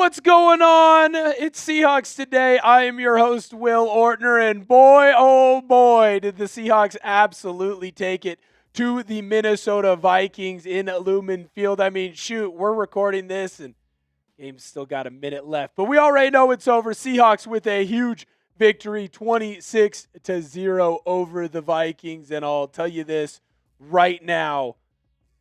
What's going on? It's Seahawks Today. I am your host, Will Ortner, and boy, oh boy, did the Seahawks absolutely take it to the Minnesota Vikings in Lumen Field. I mean, shoot, we're recording this, and game's still got a minute left, but we already know it's over. Seahawks with a huge victory, 26-0 over the Vikings, and I'll tell you this right now.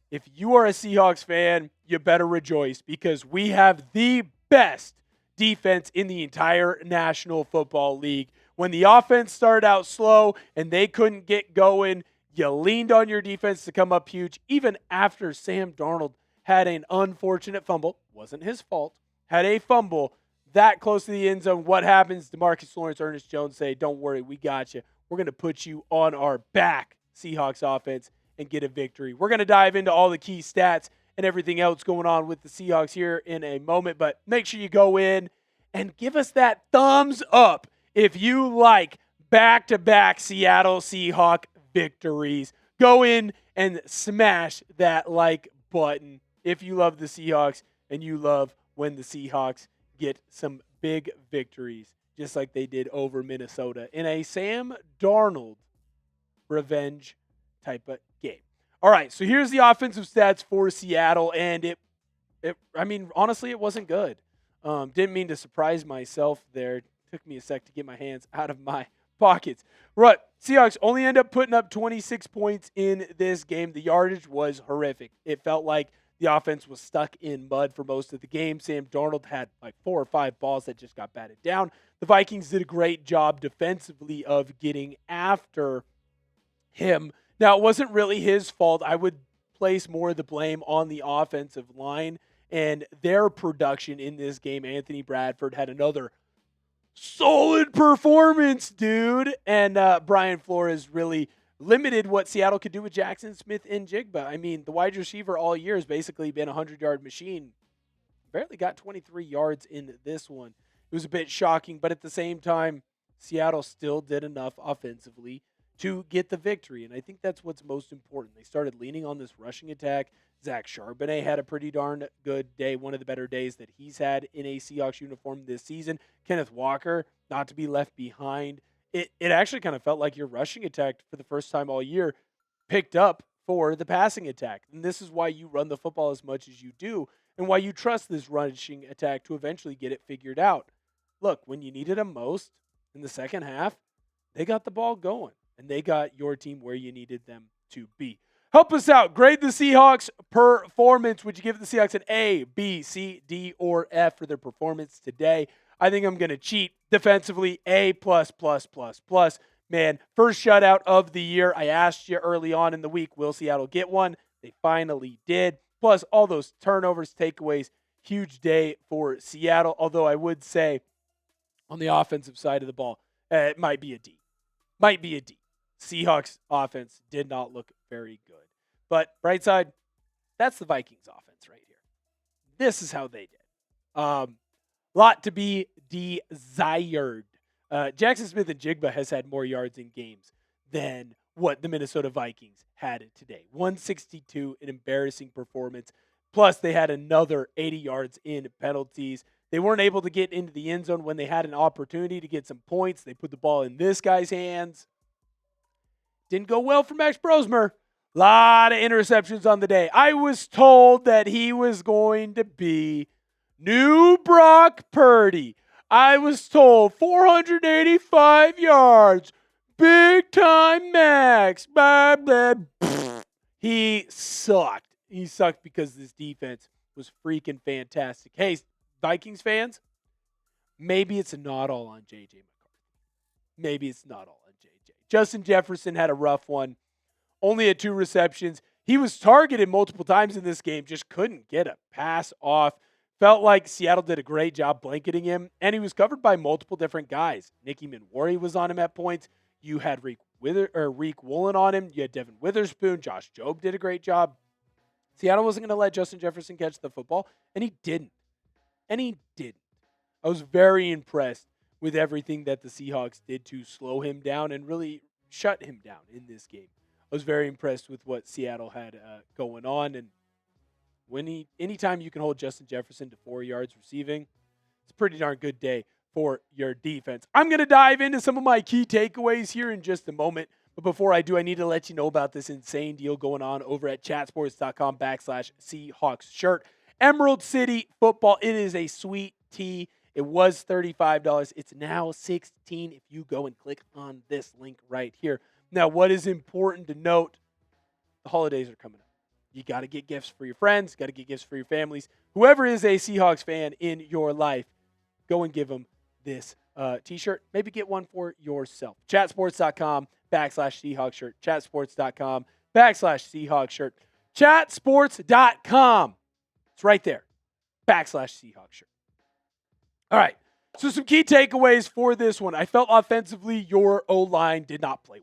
If you are a Seahawks fan, you better rejoice because we have the best defense in the entire National Football League. When the offense started out slow and they couldn't get going, you leaned on your defense to come up huge. Even after Sam Darnold had an unfortunate fumble, wasn't his fault, had a fumble that close to the end zone. What happens? DeMarcus Lawrence, Ernest Jones say, don't worry, we got you. We're going to put you on our back, Seahawks offense, and get a victory. We're going to dive into all the key stats and everything else going on with the Seahawks here in a moment, but make sure you go in and give us that thumbs up if you like back-to-back Seattle Seahawk victories. Go in and smash that like button if you love the Seahawks and you love when the Seahawks get some big victories, just like they did over Minnesota in a Sam Darnold revenge type of game. All right, so here's the offensive stats for Seattle, and honestly, it wasn't good. Didn't mean to surprise myself there. Took me a sec to get my hands out of my pockets. Right, Seahawks only end up putting up 26 points in this game. The yardage was horrific. It felt like the offense was stuck in mud for most of the game. Sam Darnold had like 4 or 5 balls that just got batted down. The Vikings did a great job defensively of getting after him. Now, it wasn't really his fault. I would place more of the blame on the offensive line and their production in this game. Anthony Bradford had another solid performance, dude. And Brian Flores really limited what Seattle could do with Jaxon Smith-Njigba. I mean, the wide receiver all year has basically been a 100-yard machine. Barely got 23 yards in this one. It was a bit shocking, but at the same time, Seattle still did enough offensively to get the victory, and I think that's what's most important. They started leaning on this rushing attack. Zach Charbonnet had a pretty darn good day, one of the better days that he's had in a Seahawks uniform this season. Kenneth Walker, not to be left behind. It actually kind of felt like your rushing attack for the first time all year picked up for the passing attack, and this is why you run the football as much as you do and why you trust this rushing attack to eventually get it figured out. Look, when you needed them most in the second half, they got the ball going. And they got your team where you needed them to be. Help us out. Grade the Seahawks performance. Would you give the Seahawks an A, B, C, D, or F for their performance today? I think I'm going to cheat defensively. A++++. Man, first shutout of the year. I asked you early on in the week, will Seattle get one? They finally did. Plus, all those turnovers, takeaways, huge day for Seattle. Although I would say on the offensive side of the ball, it might be a D. Seahawks offense did not look very good. But bright side, that's the Vikings offense right here. This is how they did. Lot to be desired. Jaxon Smith-Njigba has had more yards in games than what the Minnesota Vikings had today. 162, an embarrassing performance. Plus, they had another 80 yards in penalties. They weren't able to get into the end zone when they had an opportunity to get some points. They put the ball in this guy's hands. Didn't go well for Max Brosmer. A lot of interceptions on the day. I was told that he was going to be new Brock Purdy. I was told 485 yards. Big time Max. Blah, blah. He sucked. He sucked because this defense was freaking fantastic. Hey, Vikings fans, maybe it's not all on J.J. McCarthy. Maybe it's not all on J.J. Justin Jefferson had a rough one. Only had 2 receptions. He was targeted multiple times in this game, just couldn't get a pass off. Felt like Seattle did a great job blanketing him, and he was covered by multiple different guys. Nicky Manwari was on him at points. You had Reek Woolen on him. You had Devin Witherspoon. Josh Jobe did a great job. Seattle wasn't going to let Justin Jefferson catch the football, and he didn't. I was very impressed with everything that the Seahawks did to slow him down and really shut him down in this game. I was very impressed with what Seattle had going on, and anytime you can hold Justin Jefferson to 4 yards receiving, it's a pretty darn good day for your defense. I'm going to dive into some of my key takeaways here in just a moment. But before I do, I need to let you know about this insane deal going on over at chatsports.com/Seahawks shirt. Emerald City Football. It is a sweet tee. It was $35. It's now $16 if you go and click on this link right here. Now, what is important to note, the holidays are coming up. You got to get gifts for your friends, got to get gifts for your families. Whoever is a Seahawks fan in your life, go and give them this t-shirt. Maybe get one for yourself. Chatsports.com/Seahawks shirt. Chatsports.com/Seahawks shirt. Chatsports.com. It's right there. /Seahawks shirt. All right. So some key takeaways for this one. I felt offensively your O-line did not play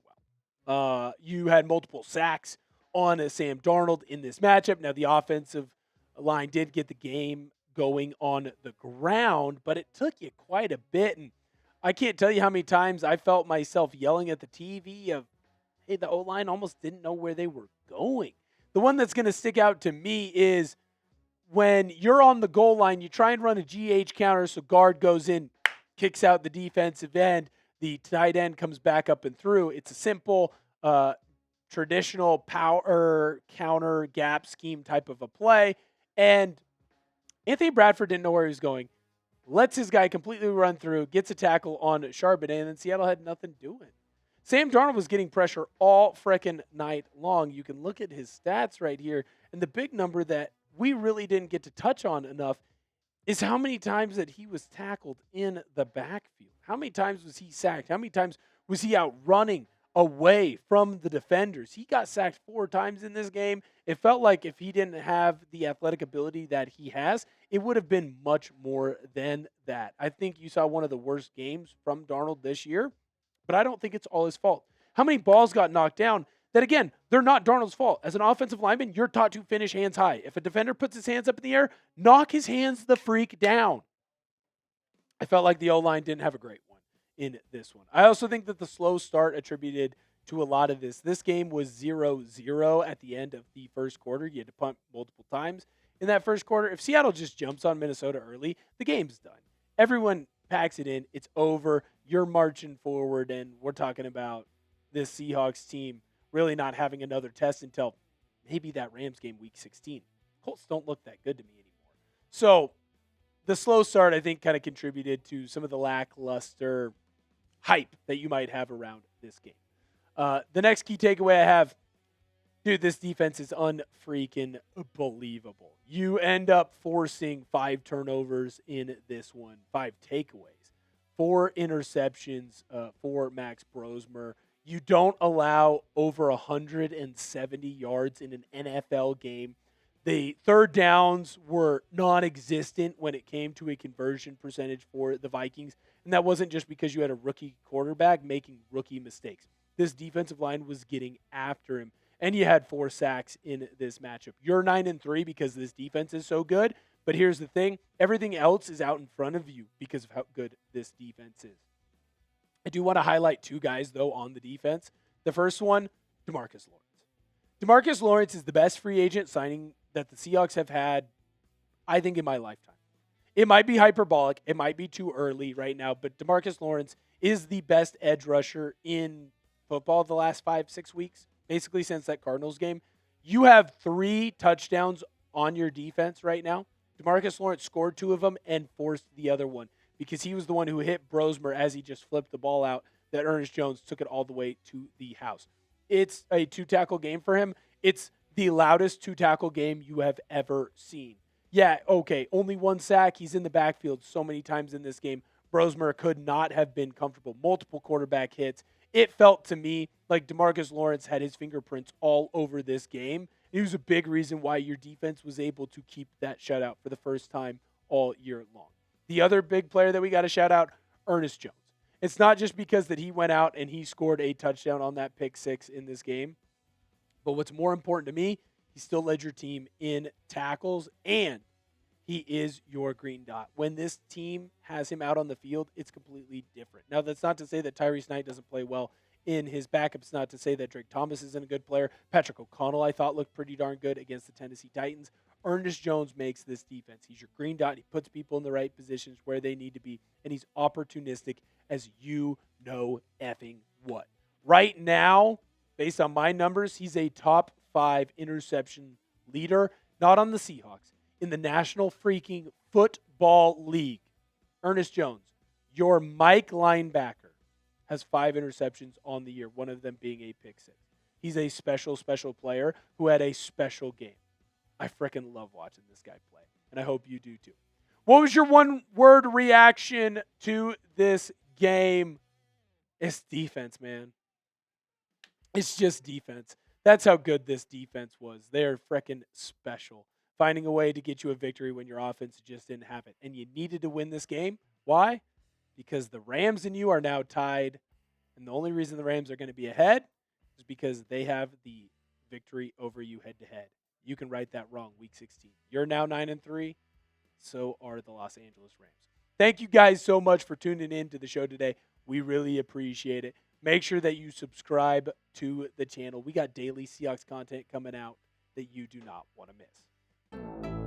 well. You had multiple sacks on Sam Darnold in this matchup. Now, the offensive line did get the game going on the ground, but it took you quite a bit. And I can't tell you how many times I felt myself yelling at the TV of, hey, the O-line almost didn't know where they were going. The one that's going to stick out to me is when you're on the goal line, you try and run a GH counter, so guard goes in, kicks out the defensive end, the tight end comes back up and through. It's a simple, traditional power counter gap scheme type of a play, and Anthony Bradford didn't know where he was going, lets his guy completely run through, gets a tackle on Charbonnet, and then Seattle had nothing doing. Sam Darnold was getting pressure all frickin' night long. You can look at his stats right here, and the big number that we really didn't get to touch on enough is how many times that he was tackled in the backfield. How many times was he sacked? How many times was he out running away from the defenders? He got sacked 4 times in this game. It felt like if he didn't have the athletic ability that he has, it would have been much more than that. I think you saw one of the worst games from Darnold this year, but I don't think it's all his fault. How many balls got knocked down that, again, they're not Darnold's fault. As an offensive lineman, you're taught to finish hands high. If a defender puts his hands up in the air, knock his hands the freak down. I felt like the O-line didn't have a great one in this one. I also think that the slow start attributed to a lot of this. This game was 0-0 at the end of the first quarter. You had to punt multiple times in that first quarter. If Seattle just jumps on Minnesota early, the game's done. Everyone packs it in. It's over. You're marching forward, and we're talking about this Seahawks team really not having another test until maybe that Rams game week 16. Colts don't look that good to me anymore. So the slow start, I think, kind of contributed to some of the lackluster hype that you might have around this game. The next key takeaway I have, dude, this defense is unfreaking believable. You end up forcing 5 turnovers in this one, 5 takeaways, 4 interceptions for Max Brosmer. You don't allow over 170 yards in an NFL game. The third downs were non-existent when it came to a conversion percentage for the Vikings. And that wasn't just because you had a rookie quarterback making rookie mistakes. This defensive line was getting after him. And you had 4 sacks in this matchup. You're 9-3 because this defense is so good. But here's the thing. Everything else is out in front of you because of how good this defense is. I do want to highlight 2 guys, though, on the defense. The first one, DeMarcus Lawrence. DeMarcus Lawrence is the best free agent signing that the Seahawks have had, I think, in my lifetime. It might be hyperbolic. It might be too early right now, but DeMarcus Lawrence is the best edge rusher in football the last 5-6 weeks, basically since that Cardinals game. You have 3 touchdowns on your defense right now. DeMarcus Lawrence scored 2 of them and forced the other one because he was the one who hit Brosmer as he just flipped the ball out that Ernest Jones took it all the way to the house. It's a 2-tackle game for him. It's the loudest 2-tackle game you have ever seen. Yeah, okay, only 1 sack. He's in the backfield so many times in this game. Brosmer could not have been comfortable. Multiple quarterback hits. It felt to me like DeMarcus Lawrence had his fingerprints all over this game. It was a big reason why your defense was able to keep that shutout for the first time all year long. The other big player that we got to shout out, Ernest Jones. It's not just because that he went out and he scored a touchdown on that pick 6 in this game. But what's more important to me, he still led your team in tackles, and he is your green dot. When this team has him out on the field, it's completely different. Now, that's not to say that Tyrese Knight doesn't play well in his backup. It's not to say that Drake Thomas isn't a good player. Patrick O'Connell, I thought, looked pretty darn good against the Tennessee Titans. Ernest Jones makes this defense. He's your green dot. He puts people in the right positions where they need to be, and he's opportunistic as you know effing what. Right now, based on my numbers, he's a top 5 interception leader, not on the Seahawks, in the National freaking Football League. Ernest Jones, your Mike linebacker, has 5 interceptions on the year, one of them being a pick six. He's a special, special player who had a special game. I freaking love watching this guy play, and I hope you do too. What was your one-word reaction to this game? It's defense, man. It's just defense. That's how good this defense was. They're freaking special. Finding a way to get you a victory when your offense just didn't have it. And you needed to win this game. Why? Because the Rams and you are now tied. And the only reason the Rams are going to be ahead is because they have the victory over you head-to-head. You can right that wrong week 16. You're now 9-3. So are the Los Angeles Rams. Thank you guys so much for tuning in to the show today. We really appreciate it. Make sure that you subscribe to the channel. We got daily Seahawks content coming out that you do not want to miss.